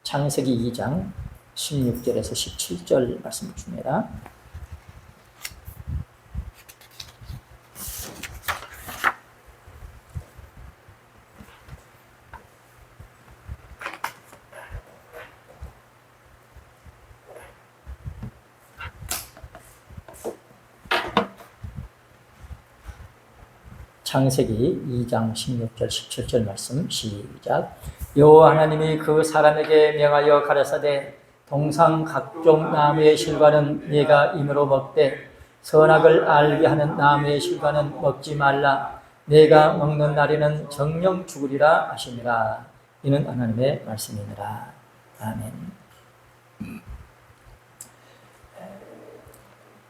창세기 2장 16절에서 17절 말씀 줍니다. 창세기 2장 16절 17절 말씀 시작. 여호와 하나님이 그 사람에게 명하여 가라사대 동상 각종 나무의 실과는 네가 임으로 먹되 선악을 알게 하는 나무의 실과는 먹지 말라. 네가 먹는 날에는 정령 죽으리라 하시니라. 이는 하나님의 말씀이니라. 아멘.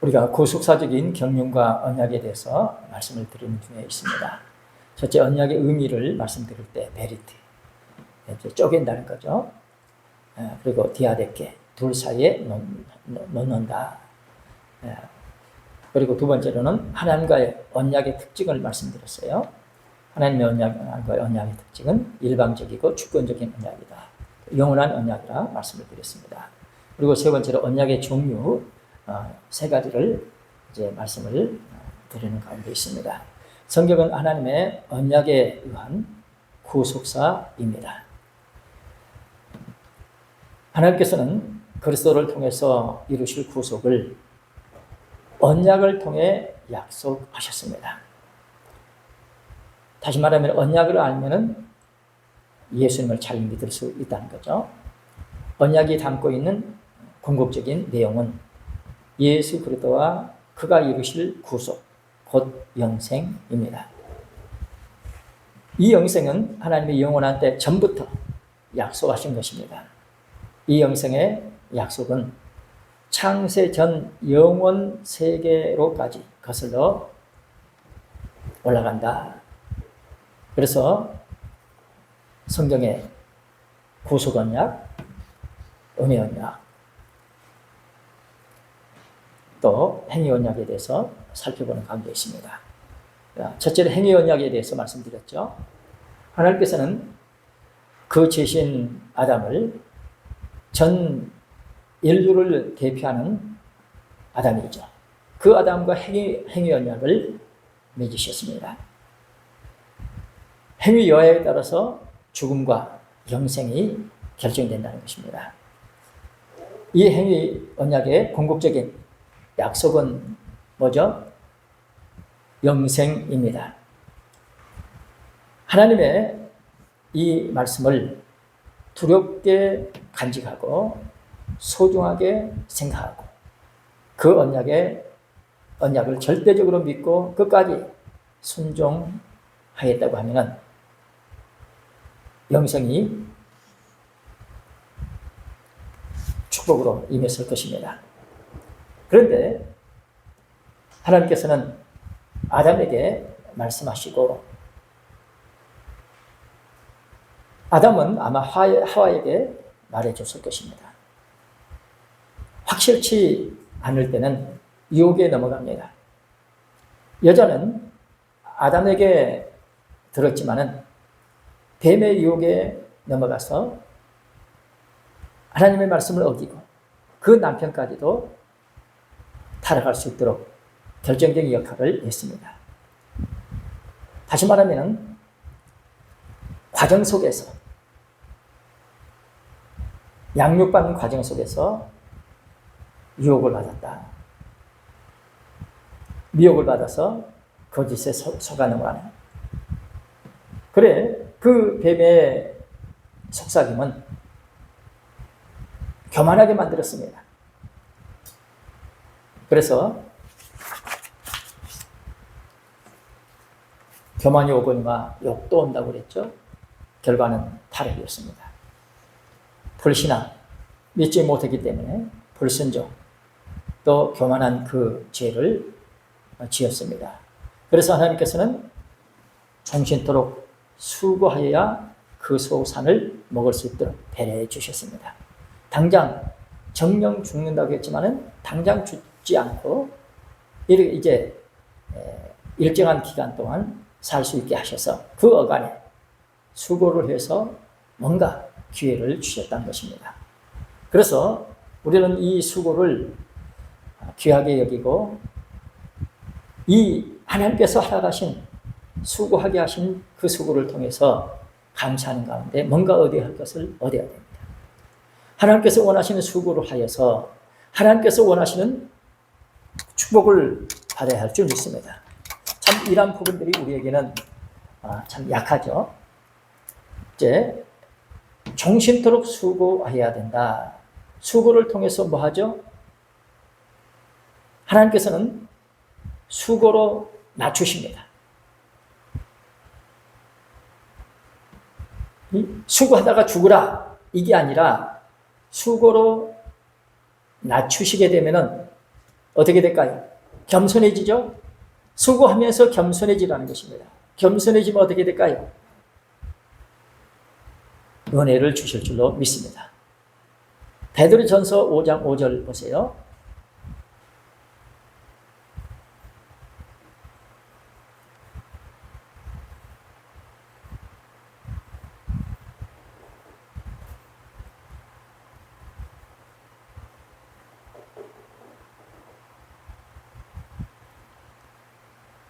우리가 구속사적인 경륜과 언약에 대해서 말씀을 드리는 중에 있습니다. 첫째, 언약의 의미를 말씀드릴 때 베리트, 쪼갠다는 거죠. 그리고 디아데케, 둘 사이에 넣는다. 그리고 두 번째로는 하나님과의 언약의 특징을 말씀드렸어요. 하나님의 언약의 특징은 일방적이고 주권적인 언약이다. 영원한 언약이라 말씀을 드렸습니다. 그리고 세 번째로 언약의 종류 세 가지를 이제 말씀을 드리는 가운데 있습니다. 성경은 하나님의 언약에 의한 구속사입니다. 하나님께서는 그리스도를 통해서 이루실 구속을 언약을 통해 약속하셨습니다. 다시 말하면 언약을 알면은 예수님을 잘 믿을 수 있다는 거죠. 언약이 담고 있는 궁극적인 내용은 예수 그리스도와 그가 이루실 구속, 곧 영생입니다. 이 영생은 하나님의 영원한 때 전부터 약속하신 것입니다. 이 영생의 약속은 창세 전 영원 세계로까지 거슬러 올라간다. 그래서 성경의 구속 언약, 은혜 언약, 또 행위 언약에 대해서 살펴보는 가운데 있습니다. 첫째로 행위 언약에 대해서 말씀드렸죠. 하나님께서는 그 죄신 아담을 전 인류를 대표하는 아담이죠. 그 아담과 행위 언약을 맺으셨습니다. 행위 여하에 따라서 죽음과 영생이 결정된다는 것입니다. 이 행위 언약의 궁극적인 약속은 뭐죠? 영생입니다. 하나님의 이 말씀을 두렵게 간직하고 소중하게 생각하고 그 언약을 절대적으로 믿고 끝까지 순종하였다고 하면 영생이 축복으로 임했을 것입니다. 그런데 하나님께서는 아담에게 말씀하시고 아담은 아마 하와에게 말해줬을 것입니다. 확실치 않을 때는 유혹에 넘어갑니다. 여자는 아담에게 들었지만은 뱀의 유혹에 넘어가서 하나님의 말씀을 어기고 그 남편까지도 타락할 수 있도록 결정적인 역할을 했습니다. 다시 말하면 과정 속에서 양육받는 과정 속에서 유혹을 받았다. 미혹을 받아서 거짓에 속아 넘어가는. 그래 그 뱀의 속삭임은 교만하게 만들었습니다. 그래서 교만이 오거니와 욕도 온다고 그랬죠. 결과는 타락이었습니다. 불신앙, 믿지 못했기 때문에 불순종, 또 교만한 그 죄를 지었습니다. 그래서 하나님께서는 종신토록 수고하여야 그 소산을 먹을 수 있도록 배려해 주셨습니다. 당장 정령 죽는다고 했지만은 당장 죽지 않고 이제 일정한 기간 동안 살 수 있게 하셔서 그 어간에 수고를 해서 뭔가 기회를 주셨다는 것입니다. 그래서 우리는 이 수고를 귀하게 여기고 이 하나님께서 허락하신 수고하게 하신 그 수고를 통해서 감사하는 가운데 뭔가 얻어야 할 것을 얻어야 됩니다. 하나님께서 원하시는 수고를 하여서 하나님께서 원하시는 축복을 받아야 할 줄 믿습니다. 참 이러한 부분들이 우리에게는 참 약하죠. 이제 종신토록 수고해야 된다. 수고를 통해서 뭐 하죠? 하나님께서는 수고로 낮추십니다. 수고하다가 죽으라 이게 아니라 수고로 낮추시게 되면은 어떻게 될까요? 겸손해지죠? 수고하면서 겸손해지라는 것입니다. 겸손해지면 어떻게 될까요? 은혜를 주실 줄로 믿습니다. 베드로전서 5장 5절 보세요.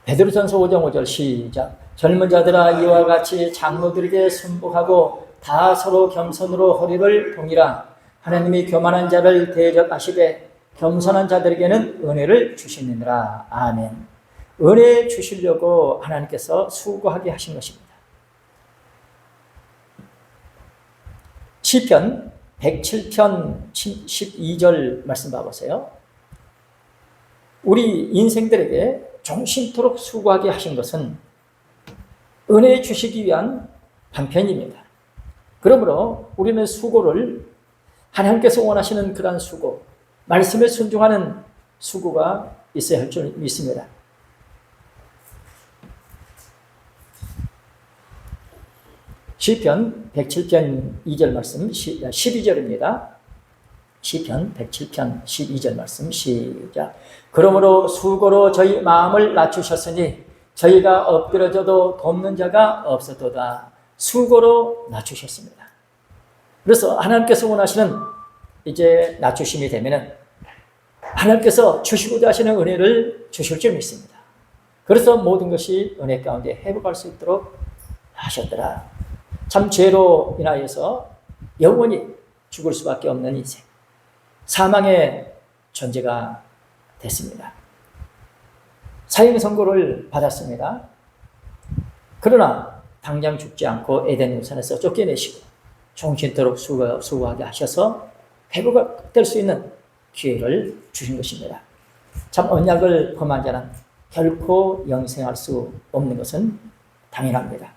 베드로전서 5장 5절 시작. 젊은 자들아 이와 같이 장로들에게 순복하고 다 서로 겸손으로 허리를 동이라. 하나님이 교만한 자를 대적하시되 겸손한 자들에게는 은혜를 주시느니라. 아멘. 은혜 주시려고 하나님께서 수고하게 하신 것입니다. 시편 107편 12절 말씀 봐보세요. 우리 인생들에게 종신토록 수고하게 하신 것은 은혜 주시기 위한 방편입니다. 그러므로 우리는 수고를 하나님께서 원하시는 그러한 수고, 말씀에 순종하는 수고가 있어야 할 줄 믿습니다. 시편 107편 2절 말씀 12절입니다. 시편 107편 12절 말씀 시작. 그러므로 수고로 저희 마음을 낮추셨으니 저희가 엎드려져도 돕는 자가 없었도다. 수고로 낮추셨습니다. 그래서 하나님께서 원하시는 이제 낮추심이 되면은 하나님께서 주시고자 하시는 은혜를 주실 줄 믿습니다. 그래서 모든 것이 은혜 가운데 회복할 수 있도록 하셨더라. 참 죄로 인하여서 영원히 죽을 수밖에 없는 인생, 사망의 존재가 됐습니다. 사형 선고를 받았습니다. 그러나 당장 죽지 않고 에덴 동산에서 쫓겨내시고 종신토록 수고하게 하셔서 회복될 수 있는 기회를 주신 것입니다. 참 언약을 범한 자는 결코 영생할 수 없는 것은 당연합니다.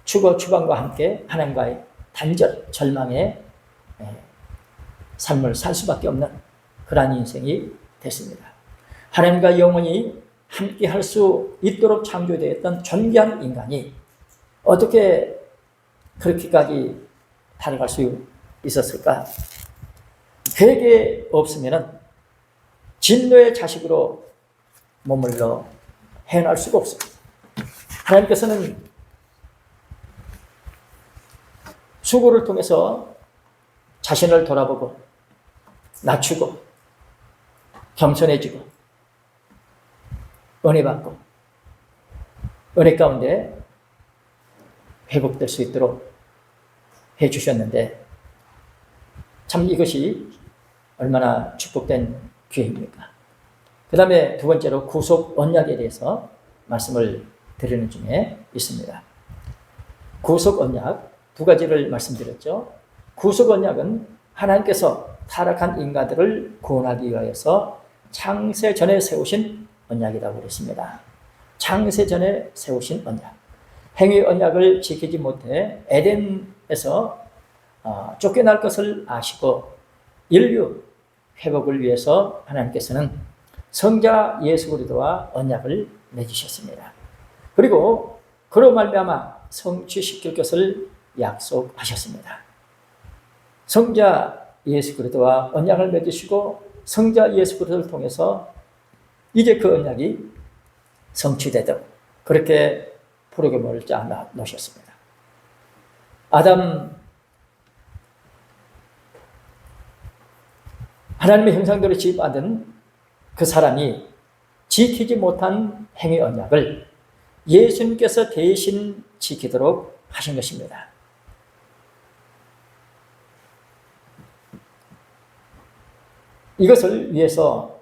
추고 추방과 함께 하나님과의 단절, 절망의 삶을 살 수밖에 없는 그러한 인생이 됐습니다. 하나님과 영원히 함께 할 수 있도록 창조되었던 존귀한 인간이 어떻게 그렇게까지 살아갈 수 있었을까? 그에게 없으면 진노의 자식으로 머물러 헤어날 수가 없습니다. 하나님께서는 수고를 통해서 자신을 돌아보고 낮추고 겸손해지고 은혜 받고 은혜 가운데 회복될 수 있도록 해주셨는데 참 이것이 얼마나 축복된 기회입니까? 그 다음에 두 번째로 구속 언약에 대해서 말씀을 드리는 중에 있습니다. 구속 언약 두 가지를 말씀드렸죠. 구속 언약은 하나님께서 타락한 인간들을 구원하기 위하여서 창세 전에 세우신 언약이라고 그랬습니다. 창세 전에 세우신 언약. 행위 언약을 지키지 못해 에덴에서 쫓겨날 것을 아시고 인류 회복을 위해서 하나님께서는 성자 예수 그리스도와 언약을 맺으셨습니다. 그리고 그로 말미암아 성취시킬 것을 약속하셨습니다. 성자 예수 그리스도와 언약을 맺으시고 성자 예수 그리스도를 통해서 이제 그 언약이 성취되도록 그렇게 프로그램을 짜 놓으셨습니다. 아담 하나님의 형상대로 지음받은 그 사람이 지키지 못한 행위 언약을 예수님께서 대신 지키도록 하신 것입니다. 이것을 위해서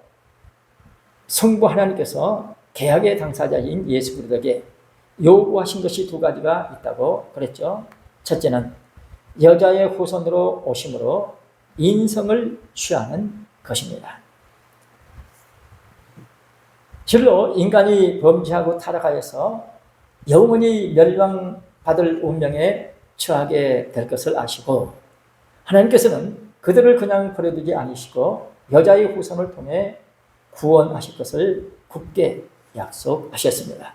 성부 하나님께서 계약의 당사자인 예수 그리스도에게 요구하신 것이 두 가지가 있다고 그랬죠. 첫째는 여자의 후손으로 오심으로 인성을 취하는 것입니다. 실로 인간이 범죄하고 타락하여서 영원히 멸망받을 운명에 처하게 될 것을 아시고 하나님께서는 그들을 그냥 버려두지 않으시고 여자의 후손을 통해 구원하실 것을 굳게 약속하셨습니다.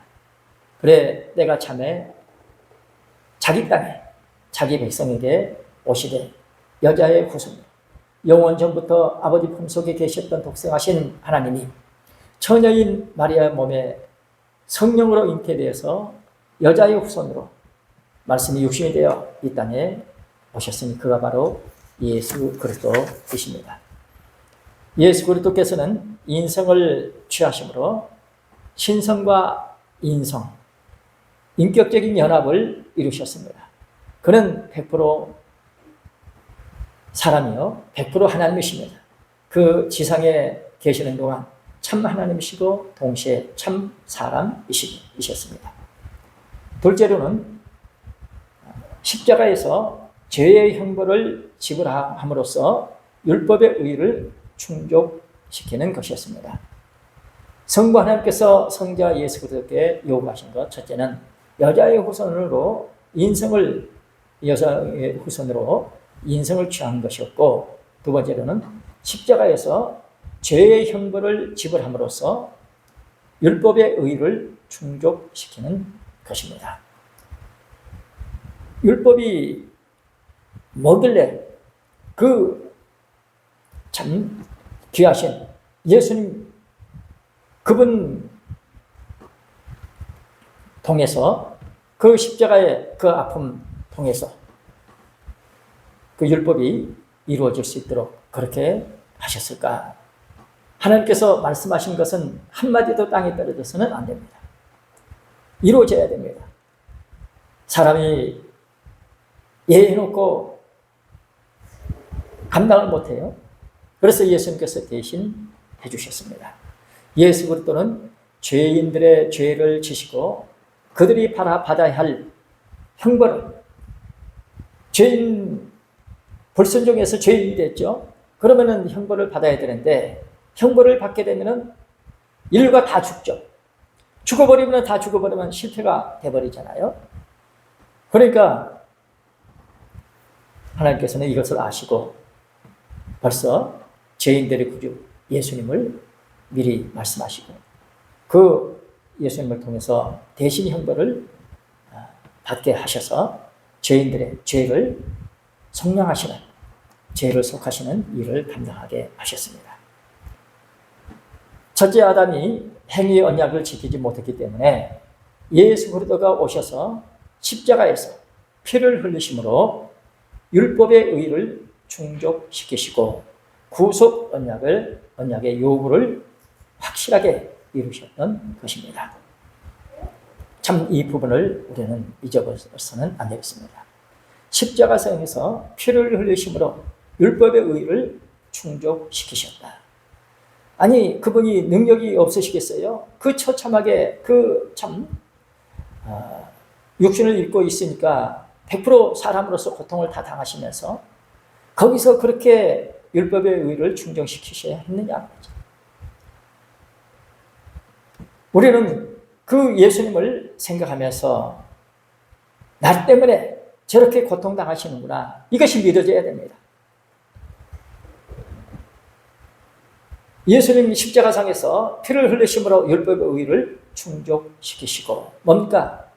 그래 때가 참에 자기 땅에 자기 백성에게 오시되 여자의 후손 영원 전부터 아버지 품속에 계셨던 독생하신 하나님이 처녀인 마리아 몸에 성령으로 잉태되어서 여자의 후손으로 말씀이 육신이 되어 이 땅에 오셨으니 그가 바로 예수 그리스도이십니다. 예수 그리스도께서는 인성을 취하심으로 신성과 인성, 인격적인 연합을 이루셨습니다. 그는 100% 사람이요 100% 하나님이십니다. 그 지상에 계시는 동안 참 하나님이시고 동시에 참 사람이셨습니다. 둘째로는 십자가에서 죄의 형벌을 지불함으로써 율법의 의를 충족시키는 것이었습니다. 성부 하나님께서 성자 예수 그리스도께 요구하신 것, 첫째는 여자의 후손으로 인성을 취한 것이었고, 두 번째로는 십자가에서 죄의 형벌을 지불함으로써 율법의 의를 충족시키는 것입니다. 율법이 뭐길래 그 참 귀하신 예수님 그분 통해서 그 십자가의 그 아픔 통해서 그 율법이 이루어질 수 있도록 그렇게 하셨을까? 하나님께서 말씀하신 것은 한마디도 땅에 떨어져서는 안 됩니다. 이루어져야 됩니다. 사람이 예해놓고 감당을 못해요. 그래서 예수님께서 대신 해주셨습니다. 예수 그리스도는 죄인들의 죄를 지시고 그들이 받아야 할 형벌을 죄인 불순종해서 죄인이 됐죠. 그러면은 형벌을 받아야 되는데 형벌을 받게 되면은 인류가 다 죽죠. 죽어버리면 다 죽어버리면 실패가 돼버리잖아요. 그러니까 하나님께서는 이것을 아시고 벌써 죄인들의 구주 예수님을 미리 말씀하시고 그 예수님을 통해서 대신 형벌을 받게 하셔서 죄인들의 죄를 속량하시는, 죄를 속하시는 일을 감당하게 하셨습니다. 첫째 아담이 행위의 언약을 지키지 못했기 때문에 예수 그리스도가 오셔서 십자가에서 피를 흘리심으로 율법의 의를 충족시키시고 구속 언약의 요구를 확실하게 이루셨던 것입니다. 참 이 부분을 우리는 잊어버려서는 안 되겠습니다. 십자가상에서 피를 흘리심으로 율법의 의를 충족시키셨다. 아니 그분이 능력이 없으시겠어요? 그 처참하게 육신을 입고 있으니까 100% 사람으로서 고통을 다 당하시면서 거기서 그렇게 율법의 의를 충족시키셔야 했느냐? 우리는 그 예수님을 생각하면서 나 때문에 저렇게 고통당하시는구나. 이것이 믿어져야 됩니다. 예수님 십자가상에서 피를 흘리심으로 율법의 의를 충족시키시고 뭡니까?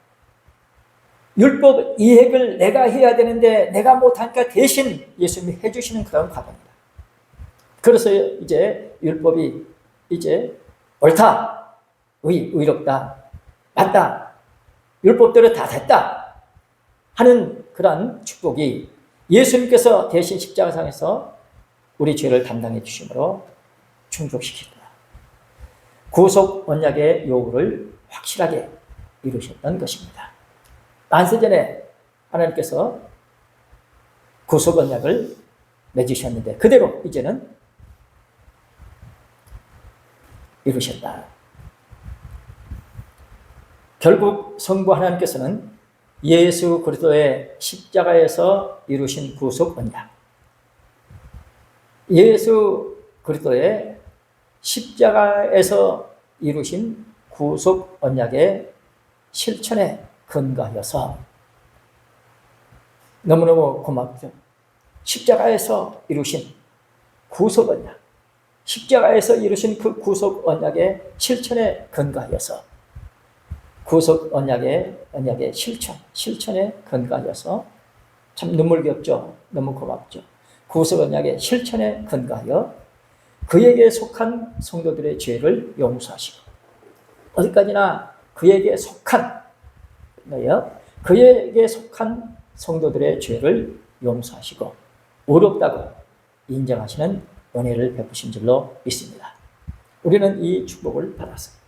율법 이행을 내가 해야 되는데 내가 못하니까 대신 예수님이 해주시는 그런 과정입니다. 그래서 이제 율법이 이제 옳다, 의롭다, 맞다, 율법대로 다 됐다 하는 그런 축복이 예수님께서 대신 십자가상에서 우리 죄를 담당해 주심으로 충족시키더라. 구속 언약의 요구를 확실하게 이루셨던 것입니다. 만세전에 하나님께서 구속 언약을 맺으셨는데 그대로 이제는 이루셨다. 결국 성부 하나님께서는 예수 그리스도의 십자가에서 이루신 구속 언약, 예수 그리스도의 십자가에서 이루신 구속 언약의 실천에 근거하여서 너무너무 고맙죠. 십자가에서 이루신 구속 언약, 십자가에서 이루신 그 구속 언약의 실천에 근거하여서 구속 언약의 실천에 근거하여서 참 눈물겹죠. 너무 고맙죠. 구속 언약의 실천에 근거하여 그에게 속한 성도들의 죄를 용서하시고 어디까지나 그에게 속한 성도들의 죄를 용서하시고 어렵다고 인정하시는 은혜를 베푸신 줄로 믿습니다. 우리는 이 축복을 받았습니다.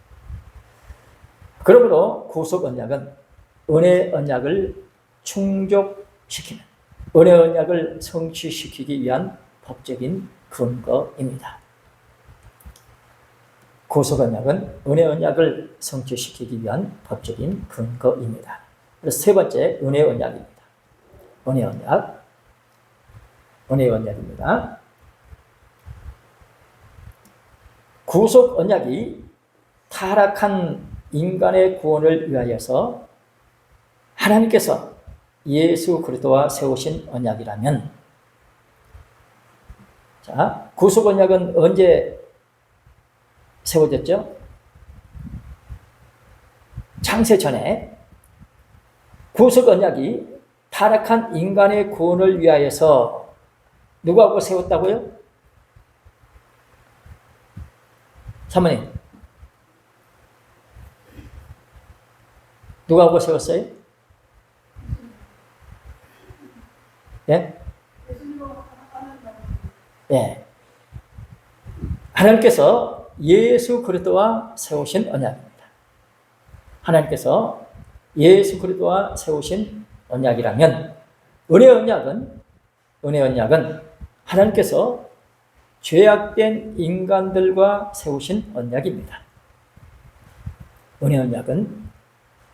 그러므로 구속 언약은 은혜 언약을 충족시키는, 은혜 언약을 성취시키기 위한 법적인 근거입니다. 구속 언약은 은혜 언약을 성취시키기 위한 법적인 근거입니다. 그래서 세 번째, 은혜 언약입니다. 은혜 언약입니다. 구속 언약이 타락한 인간의 구원을 위하여서 하나님께서 예수 그리스도와 세우신 언약이라면, 자, 구속 언약은 언제 세워졌죠? 창세 전에 구속 언약이 타락한 인간의 구원을 위하여서 누구하고 세웠다고요? 사모님, 누구하고 세웠어요? 예? 예. 하나님께서 예수 그리스도와 세우신 언약입니다. 하나님께서 예수 그리스도와 세우신 언약이라면 은혜 언약은 하나님께서 죄악된 인간들과 세우신 언약입니다. 은혜 언약은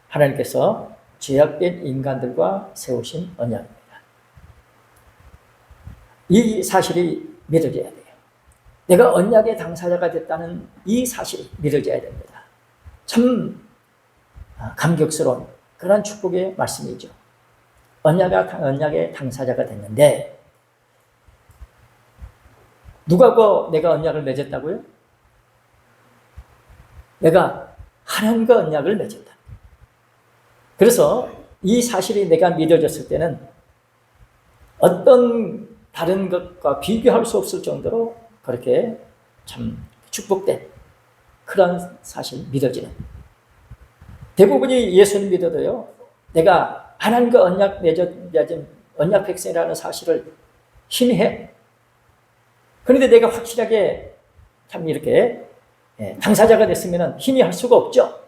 하나님께서 죄악된 인간들과 세우신 언약입니다. 이 사실이 믿어져야 돼요. 내가 언약의 당사자가 됐다는 이 사실이 믿어져야 됩니다. 참 감격스러운 그런 축복의 말씀이죠. 언약의 당사자가 됐는데 누가고 내가 언약을 맺었다고요? 내가 하나님과 언약을 맺었다. 그래서 이 사실이 내가 믿어졌을 때는 어떤 다른 것과 비교할 수 없을 정도로 그렇게 참 축복된 그런 사실 믿어지는, 대부분이 예수를 믿어도요, 내가 하나님과 언약 맺은 언약 백성이라는 사실을 희미해. 그런데 내가 확실하게 참 이렇게 당사자가 됐으면 희미할 수가 없죠.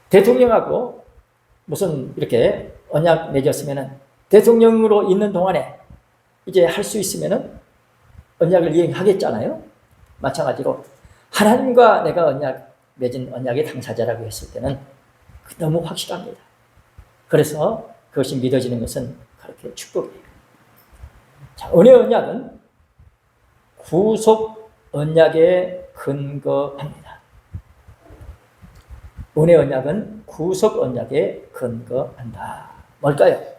대통령하고 무슨 이렇게 언약 맺었으면 대통령으로 있는 동안에 이제 할 수 있으면 언약을 이행하겠잖아요. 마찬가지로 하나님과 내가 맺은 언약의 당사자라고 했을 때는 너무 확실합니다. 그래서 그것이 믿어지는 것은 그렇게 축복이에요. 자, 은혜 언약은 구속 언약에 근거합니다. 은혜 언약은 구속 언약에 근거한다. 뭘까요?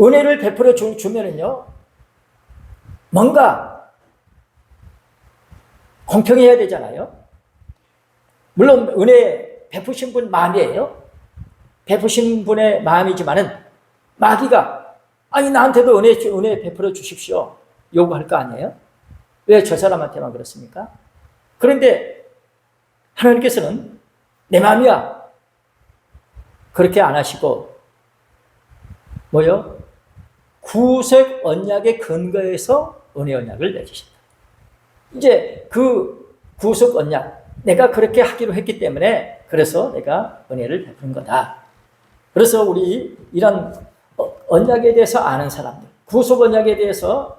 은혜를 베풀어 주면은요, 뭔가 공평해야 되잖아요. 물론 은혜 베푸신 분 마음이에요. 베푸신 분의 마음이지만은 마귀가 아니 나한테도 은혜 베풀어 주십시오 요구할 거 아니에요? 왜 저 사람한테만 그렇습니까? 그런데 하나님께서는 내 마음이야 그렇게 안 하시고 뭐요? 구속 언약의 근거에서 은혜 언약을 맺으신다. 이제 그 구속 언약, 내가 그렇게 하기로 했기 때문에 그래서 내가 은혜를 베푸는 거다. 그래서 우리 이런 언약에 대해서 아는 사람들, 구속 언약에 대해서,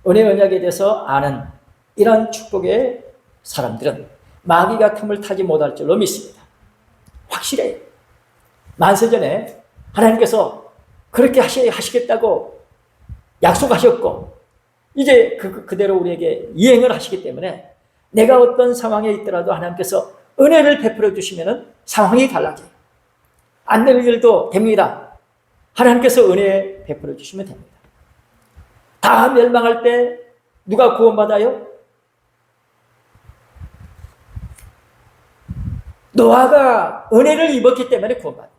은혜 언약에 대해서 아는 이런 축복의 사람들은 마귀가 틈을 타지 못할 줄로 믿습니다. 확실해요. 만세전에 하나님께서 그렇게 하시겠다고 약속하셨고 이제 그대로 우리에게 이행을 하시기 때문에 내가 어떤 상황에 있더라도 하나님께서 은혜를 베풀어 주시면 상황이 달라져요. 안 될 일도 됩니다. 하나님께서 은혜 베풀어 주시면 됩니다. 다 멸망할 때 누가 구원받아요? 노아가 은혜를 입었기 때문에 구원받아요.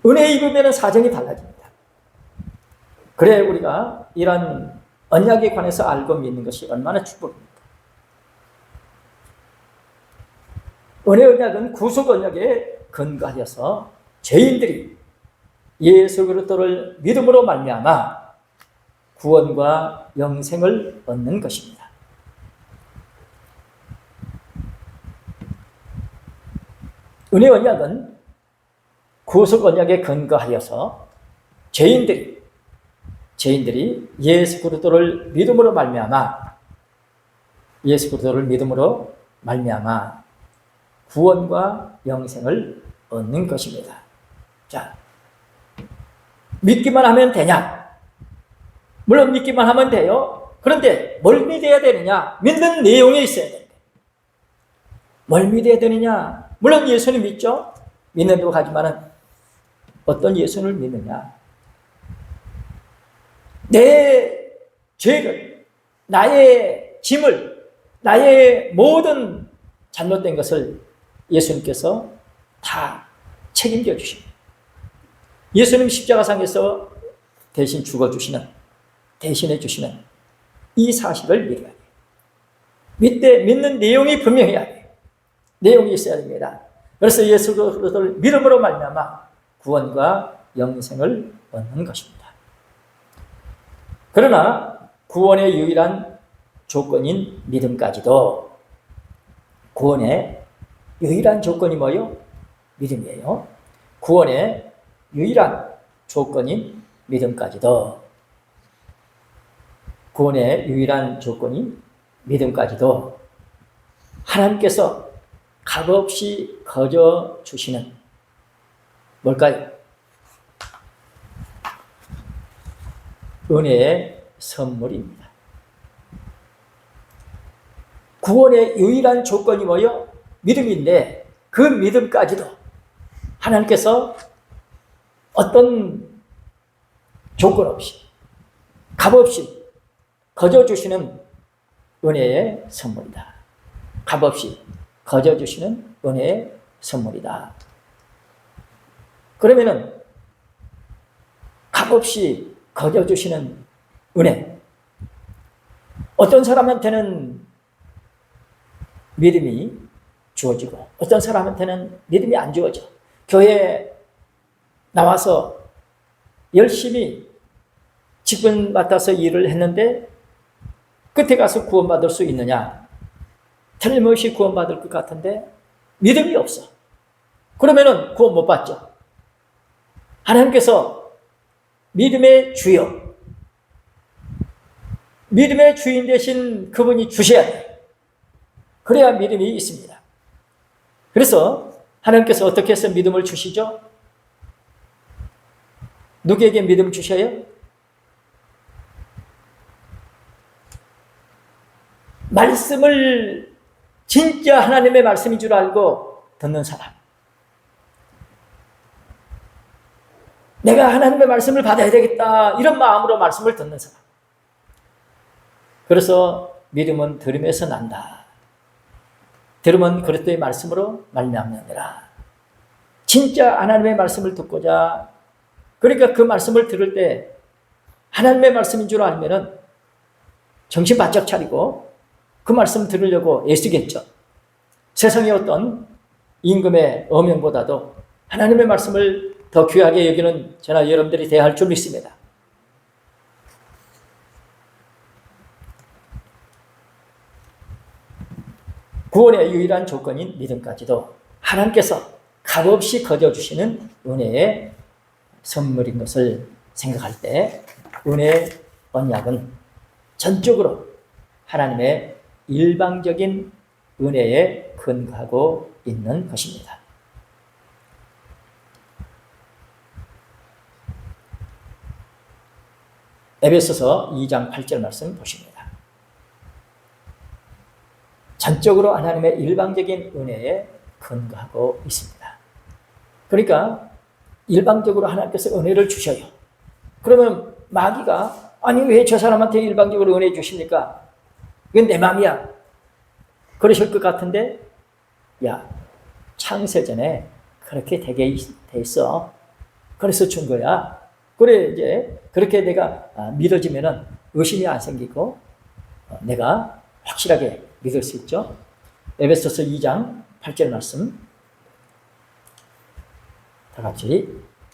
은혜 입으면 사정이 달라집니다. 그래 우리가 이런 언약에 관해서 알고 믿는 것이 얼마나 축복입니까? 은혜 언약은 구속 언약에 근거하여서 죄인들이 예수 그리스도를 믿음으로 말미암아 구원과 영생을 얻는 것입니다. 은혜 언약은 구속 언약에 근거하여서 죄인들이 예수 그리스도를 믿음으로 말미암아 구원과 영생을 얻는 것입니다. 자, 믿기만 하면 되냐? 물론 믿기만 하면 돼요. 그런데 뭘 믿어야 되느냐? 믿는 내용이 있어야 됩니다. 뭘 믿어야 되느냐? 물론 예수는 믿죠. 믿는다고 하지만은 어떤 예수를 믿느냐? 내 죄를, 나의 짐을, 나의 모든 잘못된 것을 예수님께서 다 책임져 주십니다. 예수님 십자가상에서 대신 죽어주시는, 대신해 주시는 이 사실을 믿어야 돼요. 믿는 내용이 분명해야 돼요. 내용이 있어야 됩니다. 그래서 예수 그리스도를 믿음으로 말미암아 구원과 영생을 얻는 것입니다. 그러나 구원의 유일한 조건인 믿음까지도, 구원의 유일한 조건이 뭐요? 믿음이에요. 구원의 유일한 조건인 믿음까지도, 구원의 유일한 조건인 믿음까지도 하나님께서 값없이 거저 주시는 뭘까요? 은혜의 선물입니다. 구원의 유일한 조건이 뭐요? 믿음인데 그 믿음까지도 하나님께서 어떤 조건 없이, 값없이 거저 주시는 은혜의 선물이다. 값없이 거저 주시는 은혜의 선물이다. 그러면은 값없이 거저 주시는 은혜, 어떤 사람한테는 믿음이 주어지고 어떤 사람한테는 믿음이 안 주어져. 교회에 나와서 열심히 직분 맡아서 일을 했는데 끝에 가서 구원받을 수 있느냐? 틀림없이 구원받을 것 같은데 믿음이 없어. 그러면은 구원 못 받죠. 하나님께서 믿음의 주여, 믿음의 주인 대신 그분이 주셔야 돼. 그래야 믿음이 있습니다. 그래서 하나님께서 어떻게 해서 믿음을 주시죠? 누구에게 믿음 주셔요? 말씀을 진짜 하나님의 말씀인 줄 알고 듣는 사람. 내가 하나님의 말씀을 받아야 되겠다 이런 마음으로 말씀을 듣는 사람. 그래서 믿음은 들음에서 난다. 들음은 그리스도의 말씀으로 말미암느니라. 진짜 하나님의 말씀을 듣고자, 그러니까 그 말씀을 들을 때 하나님의 말씀인 줄 알면은 정신 바짝 차리고 그 말씀 들으려고 애쓰겠죠. 세상의 어떤 임금의 어명보다도 하나님의 말씀을 더 귀하게 여기는 저나 여러분들이 돼야 할 줄 믿습니다. 구원의 유일한 조건인 믿음까지도 하나님께서 값없이 거저주시는 은혜의 선물인 것을 생각할 때 은혜의 언약은 전적으로 하나님의 일방적인 은혜에 근거하고 있는 것입니다. 에베소서 2장 8절 말씀 보십니다. 전적으로 하나님의 일방적인 은혜에 근거하고 있습니다. 그러니까 일방적으로 하나님께서 은혜를 주셔요. 그러면 마귀가 아니 왜 저 사람한테 일방적으로 은혜 주십니까? 이건 내 마음이야. 그러실 것 같은데 야 창세전에 그렇게 되게 돼 있어. 그래서 준 거야. 그래 이제 그렇게 내가 믿어지면은 의심이 안 생기고 내가 확실하게 믿을 수 있죠. 에베소서 2장 8절 말씀 다 같이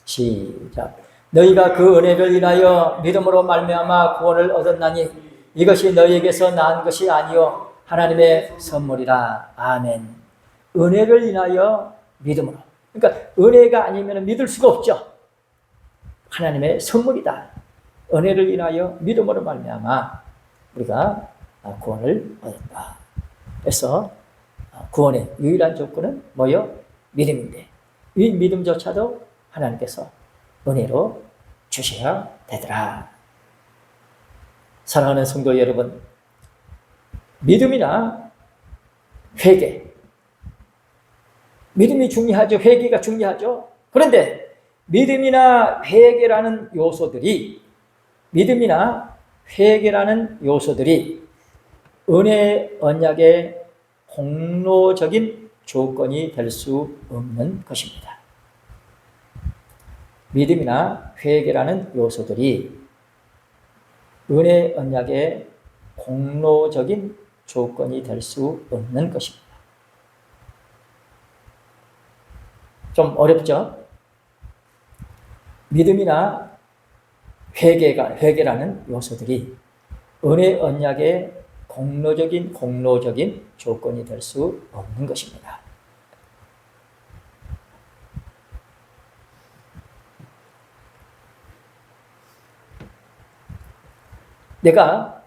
시작. 너희가 그 은혜를 인하여 믿음으로 말미암아 구원을 얻었나니 이것이 너희에게서 난 것이 아니요 하나님의 선물이라. 아멘. 은혜를 인하여 믿음으로. 그러니까 은혜가 아니면 믿을 수가 없죠. 하나님의 선물이다. 은혜를 인하여 믿음으로 말미암아 우리가 구원을 얻었다. 그래서 구원의 유일한 조건은 뭐요? 믿음인데 이 믿음조차도 하나님께서 은혜로 주셔야 되더라. 사랑하는 성도 여러분, 믿음이나 회개, 믿음이 중요하죠. 회개가 중요하죠. 그런데 믿음이나 회개라는 요소들이 은혜 언약의 공로적인 조건이 될 수 없는 것입니다. 믿음이나 회개라는 요소들이 은혜 언약의 공로적인 조건이 될 수 없는 것입니다. 좀 어렵죠? 믿음이나 회개라는 요소들이 은혜 언약의 공로적인 조건이 될 수 없는 것입니다. 내가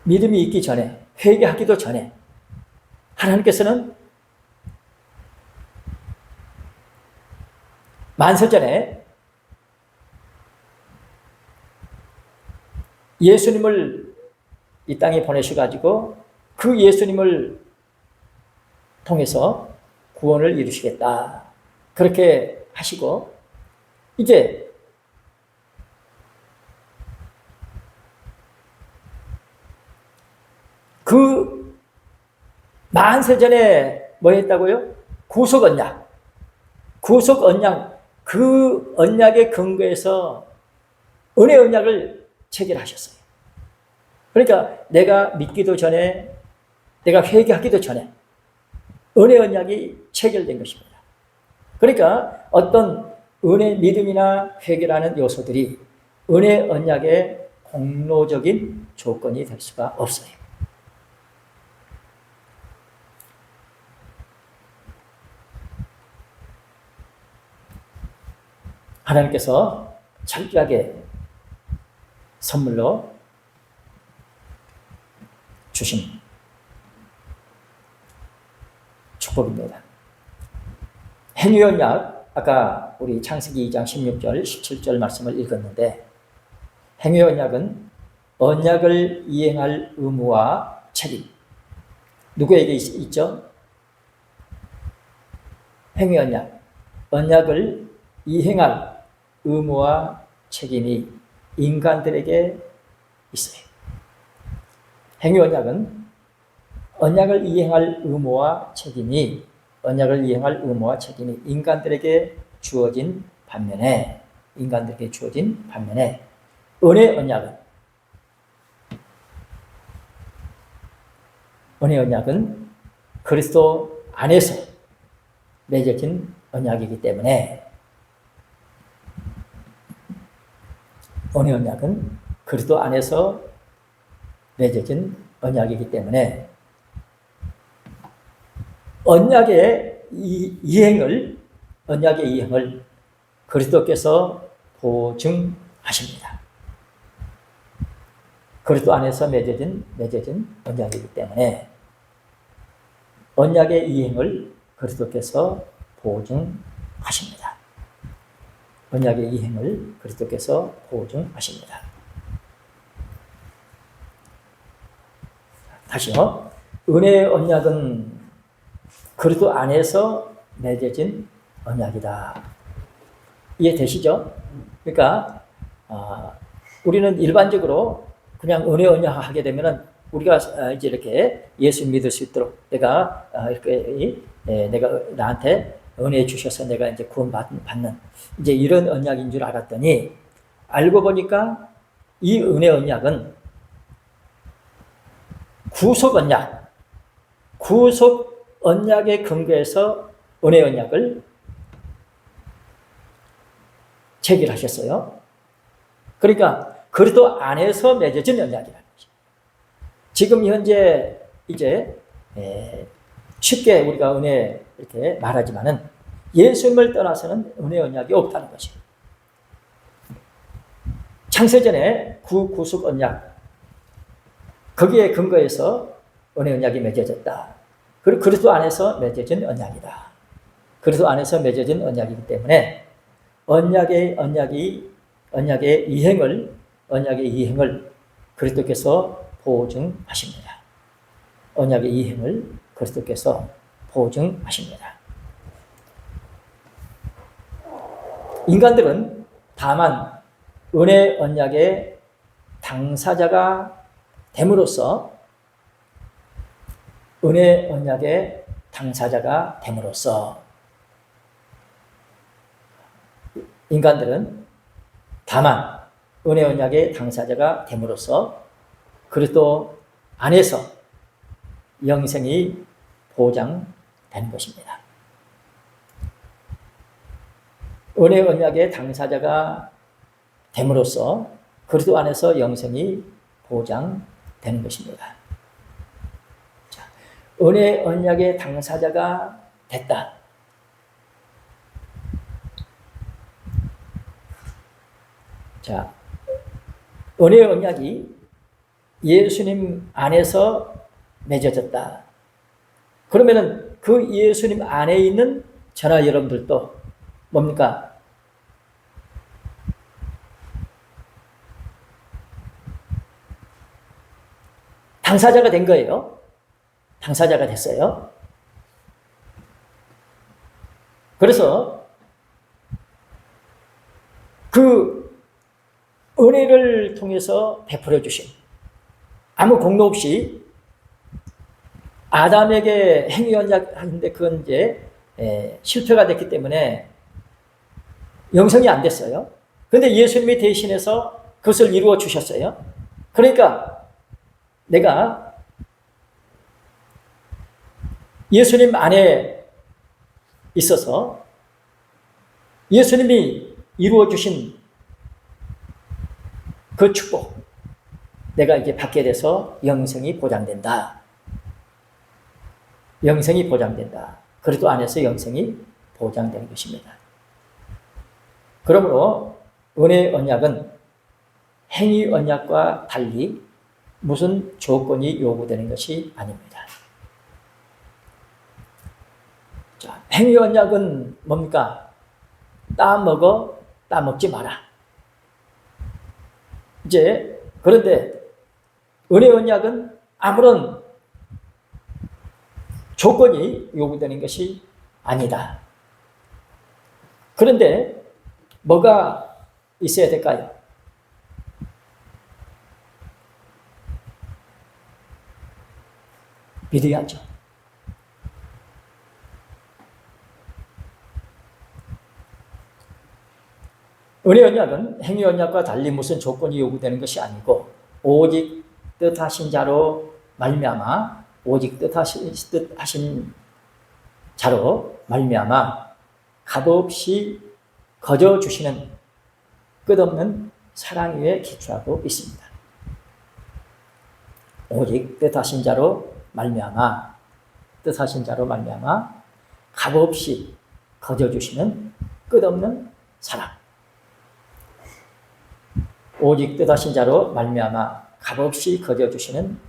믿음이 있기 전에, 회개하기도 전에 하나님께서는 만세전에 예수님을 이 땅에 보내셔가지고 그 예수님을 통해서 구원을 이루시겠다. 그렇게 하시고 이제 그 만세전에 뭐 했다고요? 구속 언약, 그 언약의 근거에서 은혜 언약을 체결하셨어요. 그러니까 내가 믿기도 전에, 내가 회개하기도 전에 은혜 언약이 체결된 것입니다. 그러니까 어떤 은혜, 믿음이나 회개라는 요소들이 은혜 언약의 공로적인 조건이 될 수가 없어요. 하나님께서 철저하게 선물로 주신 축복입니다. 행위 언약, 아까 우리 창세기 2장 16절, 17절 말씀을 읽었는데 행위 언약은 언약을 이행할 의무와 책임. 누구에게 있죠? 행위 언약, 언약을 이행할 의무와 책임이 인간들에게 있어요. 행위 언약은 언약을 이행할 의무와 책임이 인간들에게 주어진 반면에 은혜 언약은 그리스도 안에서 맺어진 언약이기 때문에 은혜 언약은 그리스도 안에서 맺어진 언약이기 때문에 언약의 이행을 그리스도께서 보증하십니다. 그리스도 안에서 맺어진 언약이기 때문에 언약의 이행을 그리스도께서 보증하십니다. 언약의 이행을 그리스도께서 보증하십니다. 다시요. 은혜의 언약은 그리스도 안에서 맺어진 언약이다. 이해되시죠? 그러니까 우리는 일반적으로 그냥 은혜 언약 하게 되면은 우리가 이제 이렇게 예수 믿을 수 있도록 내가 이렇게 내가 나한테 은혜 주셔서 내가 이제 구원받는 이제 이런 언약인 줄 알았더니 알고 보니까 이 은혜 언약은 구속 언약의 근거에서 은혜 언약을 체결하셨어요. 그러니까 그리스도 안에서 맺어진 언약이라는 거죠. 지금 현재 이제 쉽게 우리가 은혜 이렇게 말하지만은 예수님을 떠나서는 은혜 언약이 없다는 것이에요. 창세전에 구속 언약 거기에 근거해서 은혜 언약이 맺어졌다. 그리고 그리스도 안에서 맺어진 언약이다. 그리스도 안에서 맺어진 언약이기 때문에 언약의 이행을 그리스도께서 보증하십니다. 언약의 이행을 그리스도께서 보증하십니다. 인간들은 다만 은혜 언약의 당사자가 됨으로써 은혜 언약의 당사자가 됨으로써 인간들은 다만 은혜 언약의 당사자가 됨으로써 그리스도 안에서 영생이 보장되는 것입니다. 은혜 언약의 당사자가 됨으로써 그리스도 안에서 영생이 보장되는 것입니다. 자, 은혜 언약의 당사자가 됐다. 자, 은혜 언약이 예수님 안에서 맺어졌다. 그러면은 그 예수님 안에 있는 저나 여러분들도 뭡니까? 당사자가 된 거예요. 당사자가 됐어요. 그래서 그 은혜를 통해서 베풀어 주신 아무 공로 없이 아담에게 행위 언약하는데 그건 이제 실패가 됐기 때문에 영성이 안 됐어요. 그런데 예수님이 대신해서 그것을 이루어 주셨어요. 그러니까 내가 예수님 안에 있어서 예수님이 이루어 주신 그 축복, 내가 이제 받게 돼서 영생이 보장된다. 영생이 보장된다. 그리스도 안에서 영생이 보장되는 것입니다. 그러므로 은혜 언약은 행위 언약과 달리 무슨 조건이 요구되는 것이 아닙니다. 자, 행위 언약은 뭡니까? 따먹어, 따먹지 마라. 이제 그런데 은혜 언약은 아무런 조건이 요구되는 것이 아니다. 그런데 뭐가 있어야 될까요? 믿어야죠. 은혜 언약은 행위 언약과 달리 무슨 조건이 요구되는 것이 아니고 오직 뜻하신 자로 말미암아 오직 뜻하신 자로 말미암아 값없이 거저 주시는 끝없는 사랑 위에 기초하고 있습니다. 오직 뜻하신 자로 말미암아 값없이 거저 주시는 끝없는 사랑. 오직 뜻하신 자로 말미암아 값없이 거저 주시는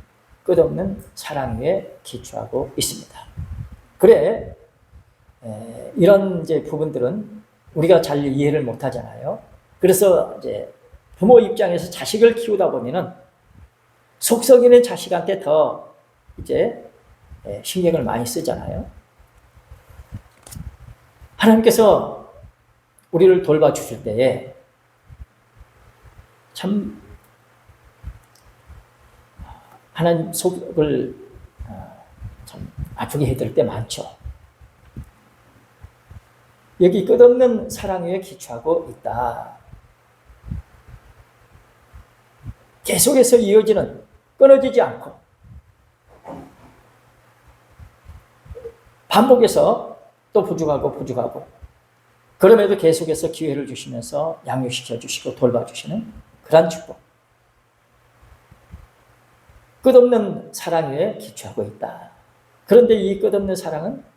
끝없는 사랑 위에 기초하고 있습니다. 그래, 이런 이제 부분들은 우리가 잘 이해를 못 하잖아요. 그래서 이제 부모 입장에서 자식을 키우다 보면은 속썩이는 자식한테 더 이제 신경을 많이 쓰잖아요. 하나님께서 우리를 돌봐주실 때에 참 하나님 속을 참 아프게 해드릴 때 많죠. 여기 끝없는 사랑 위에 기초하고 있다. 계속해서 이어지는, 끊어지지 않고 반복해서 또 부족하고 그럼에도 계속해서 기회를 주시면서 양육시켜 주시고 돌봐주시는 그런 축복. 끝없는 사랑 위에 기초하고 있다. 그런데 이 끝없는 사랑은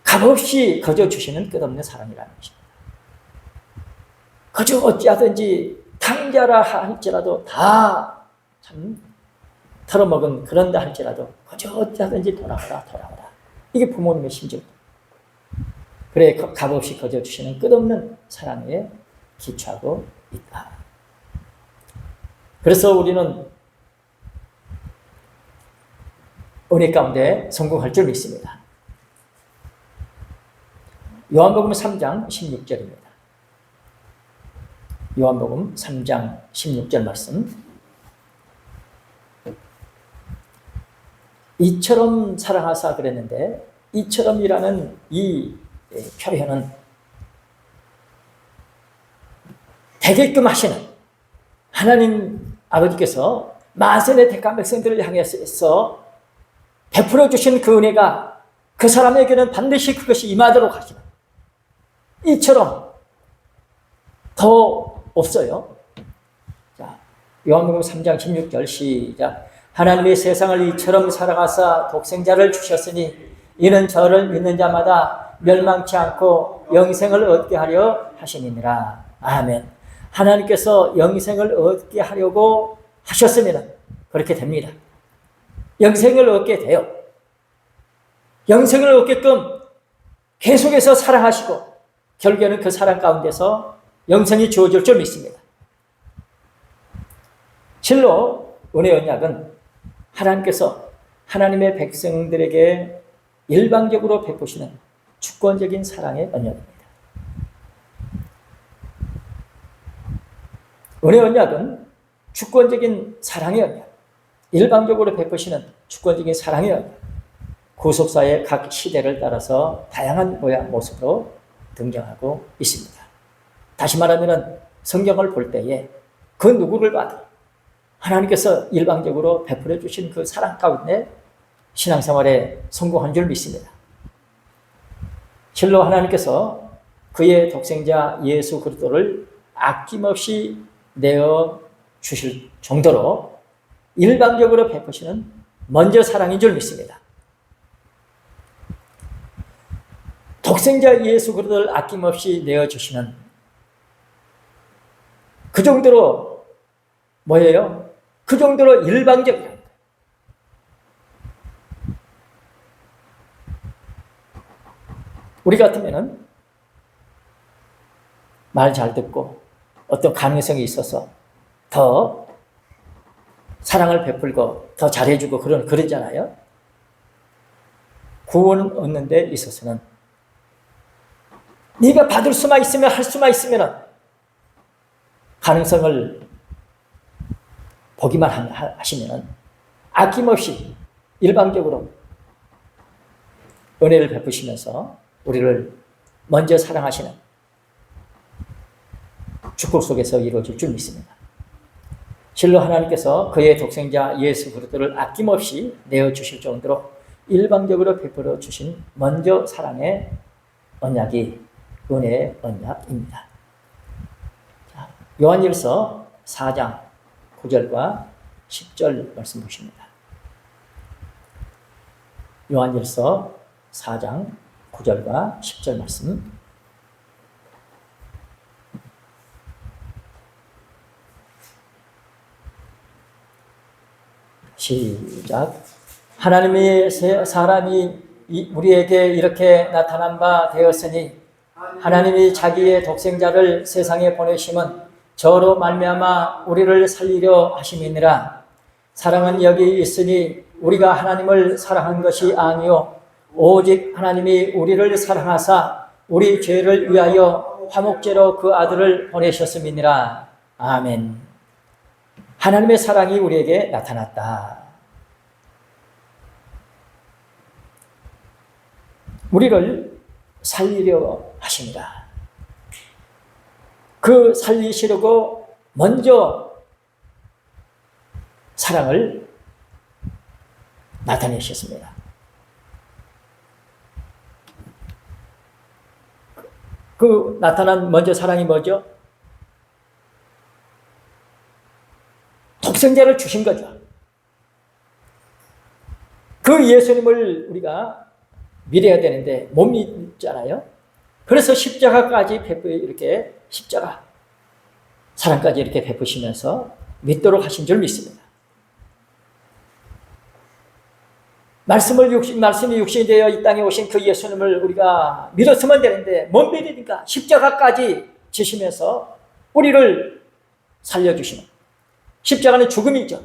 값없이 거저 주시는 끝없는 사랑이라는 것입니다. 그저 어찌하든지 탕자라 할지라도 다 참 털어먹은 그런다 할지라도 그저 어찌하든지 돌아오라. 이게 부모님의 심정입니다. 그래 값없이 거저 주시는 끝없는 사랑에 기초하고 있다. 그래서 우리는 은혜 가운데 성공할 줄 믿습니다. 요한복음 3장 16절입니다. 요한복음 3장 16절 말씀. 이처럼 사랑하사 그랬는데 이처럼이라는 이 표현은 되게끔 하시는 하나님 아버지께서 만선의 택한 백성들을 향해서 베풀어 주신 그 은혜가 그 사람에게는 반드시 그것이 임하도록 하시는 이처럼 더 없어요. 자, 요한복음 3장 16절 시작. 하나님의 세상을 이처럼 사랑하사 독생자를 주셨으니 이는 저를 믿는 자마다 멸망치 않고 영생을 얻게 하려 하시니라. 아멘. 하나님께서 영생을 얻게 하려고 하셨으면 그렇게 됩니다. 영생을 얻게 돼요. 영생을 얻게끔 계속해서 사랑하시고 결국에는 그 사랑 가운데서 영생이 주어질 줄 믿습니다. 실로 은혜 언약은 하나님께서 하나님의 백성들에게 일방적으로 베푸시는 주권적인 사랑의 언약입니다. 은혜 언약은 주권적인 사랑의 언약, 일방적으로 베푸시는 주권적인 사랑의 언약, 구속사의 각 시대를 따라서 다양한 모양 모습으로 등장하고 있습니다. 다시 말하면 성경을 볼 때에 그 누구를 봐도 하나님께서 일방적으로 베풀어 주신 그 사랑 가운데 신앙생활에 성공한 줄 믿습니다. 실로 하나님께서 그의 독생자 예수 그리스도를 아낌없이 내어 주실 정도로 일방적으로 베푸시는 먼저 사랑인 줄 믿습니다. 독생자 예수 그리스도를 아낌없이 내어 주시는 그 정도로 뭐예요? 그 정도로 일방적이에요. 우리 같으면은 말 잘 듣고 어떤 가능성이 있어서 더 사랑을 베풀고 더 잘해주고 그러잖아요. 구원을 얻는 데 있어서는 네가 받을 수만 있으면 할 수만 있으면 가능성을 보기만 하시면 아낌없이 일방적으로 은혜를 베푸시면서 우리를 먼저 사랑하시는 축복 속에서 이루어질 줄 믿습니다. 실로 하나님께서 그의 독생자 예수 그리스도를 아낌없이 내어주실 정도로 일방적으로 베풀어 주신 먼저 사랑의 언약이 은혜의 언약입니다. 자, 요한일서 4장 9절과 10절 말씀 보십니다. 요한일서 4장 9절과 10절 말씀. 시작. 하나님의 사람이 우리에게 이렇게 나타난 바 되었으니 하나님이 자기의 독생자를 세상에 보내심은 저로 말미암아 우리를 살리려 하심이니라. 사랑은 여기 있으니 우리가 하나님을 사랑한 것이 아니요 오직 하나님이 우리를 사랑하사 우리 죄를 위하여 화목제로 그 아들을 보내셨음이니라. 아멘. 하나님의 사랑이 우리에게 나타났다. 우리를 살리려 하십니다. 그 살리시려고 먼저 사랑을 나타내셨습니다. 그 나타난 먼저 사랑이 뭐죠? 독생자를 주신 거죠. 그 예수님을 우리가 믿어야 되는데 못 믿잖아요. 그래서 십자가까지 이렇게 십자가 사랑까지 이렇게 베푸시면서 믿도록 하신 줄 믿습니다. 말씀이 육신이 되어 이 땅에 오신 그 예수님을 우리가 믿었으면 되는데 못 믿으니까 십자가까지 지시면서 우리를 살려주시는, 십자가는 죽음이죠.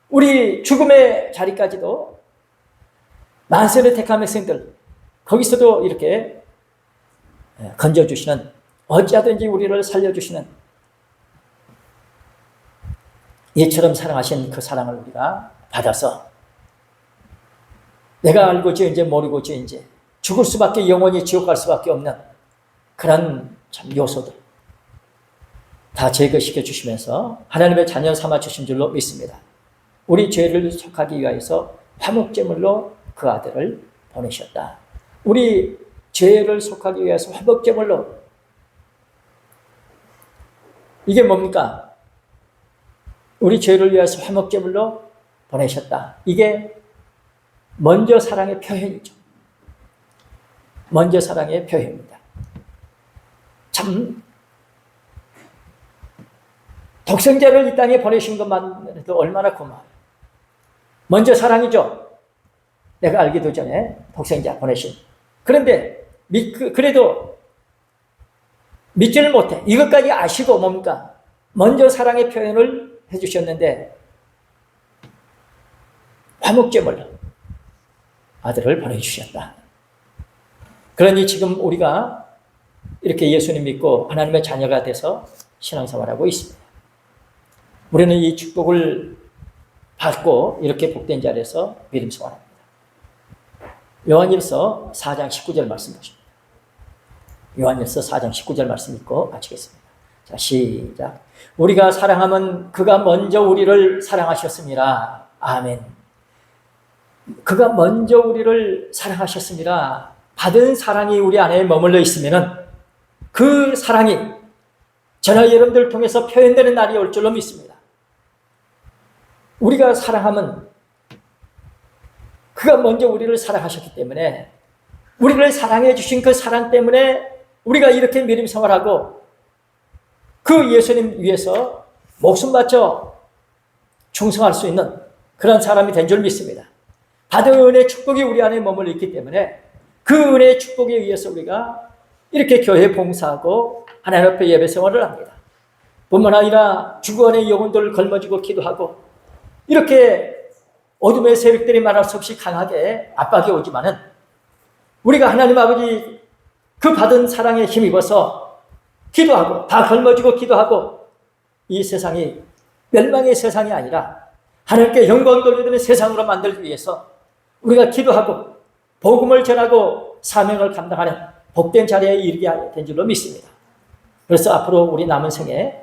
우리 죽음의 자리까지도 만세를 택한 백성들 거기서도 이렇게 건져주시는, 어찌하든지 우리를 살려주시는, 이처럼 사랑하신 그 사랑을 우리가 받아서 내가 알고 지은지 모르고 지은지 죽을 수밖에, 영원히 지옥 갈 수밖에 없는 그런 참 요소들 다 제거시켜 주시면서 하나님의 자녀 삼아 주신 줄로 믿습니다. 우리 죄를 속하기 위하여서 화목제물로 그 아들을 보내셨다. 우리 죄를 속하기 위해서 화목제물로, 이게 뭡니까? 우리 죄를 위해서 화목제물로 보내셨다. 이게 먼저 사랑의 표현이죠. 먼저 사랑의 표현입니다. 참 독생자를 이 땅에 보내신 것만 해도 얼마나 고마워요. 먼저 사랑이죠. 내가 알기도 전에 독생자 보내신. 그런데 그래도 믿지를 못해. 이것까지 아시고 뭡니까? 먼저 사랑의 표현을 해주셨는데 화목제물로 아들을 보내주셨다. 그러니 지금 우리가 이렇게 예수님 믿고 하나님의 자녀가 돼서 신앙생활하고 있습니다. 우리는 이 축복을 받고 이렇게 복된 자리에서 믿음 생활합니다. 요한일서 4장 19절 말씀 보십니다. 요한일서 4장 19절 말씀 읽고 마치겠습니다. 자, 시작. 우리가 사랑하면 그가 먼저 우리를 사랑하셨습니다. 아멘. 그가 먼저 우리를 사랑하셨습니다. 받은 사랑이 우리 안에 머물러 있으면 그 사랑이 저나 여러분들 통해서 표현되는 날이 올 줄로 믿습니다. 우리가 사랑하면 그가 먼저 우리를 사랑하셨기 때문에, 우리를 사랑해 주신 그 사랑 때문에 우리가 이렇게 믿음 생활하고 그 예수님 위해서 목숨 바쳐 충성할 수 있는 그런 사람이 된 줄 믿습니다. 받은 은혜의 축복이 우리 안에 머물러 있기 때문에 그 은혜의 축복에 의해서 우리가 이렇게 교회 봉사하고 하나님 앞에 예배 생활을 합니다. 뿐만 아니라 주거원의 영혼들을 걸머쥐고 기도하고, 이렇게 어둠의 세력들이 말할 수 없이 강하게 압박이 오지만은 우리가 하나님 아버지 그 받은 사랑에 힘입어서 기도하고, 다 걸머쥐고 기도하고, 이 세상이 멸망의 세상이 아니라 하나님께 영광 돌려드리는 세상으로 만들기 위해서 우리가 기도하고 복음을 전하고 사명을 감당하는 복된 자리에 이르게 된 줄로 믿습니다. 그래서 앞으로 우리 남은 생에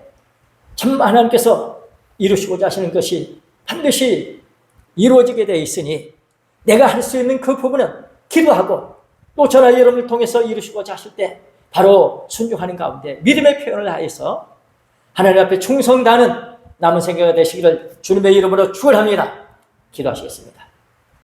참 하나님께서 이루시고자 하시는 것이 반드시 이루어지게 되어 있으니 내가 할 수 있는 그 부분은 기도하고, 또 저나 여러분을 통해서 이루시고자 하실 때 바로 순종하는 가운데 믿음의 표현을 하여서 하나님 앞에 충성 다하는 남은 생애가 되시기를 주님의 이름으로 축원합니다. 기도하시겠습니다.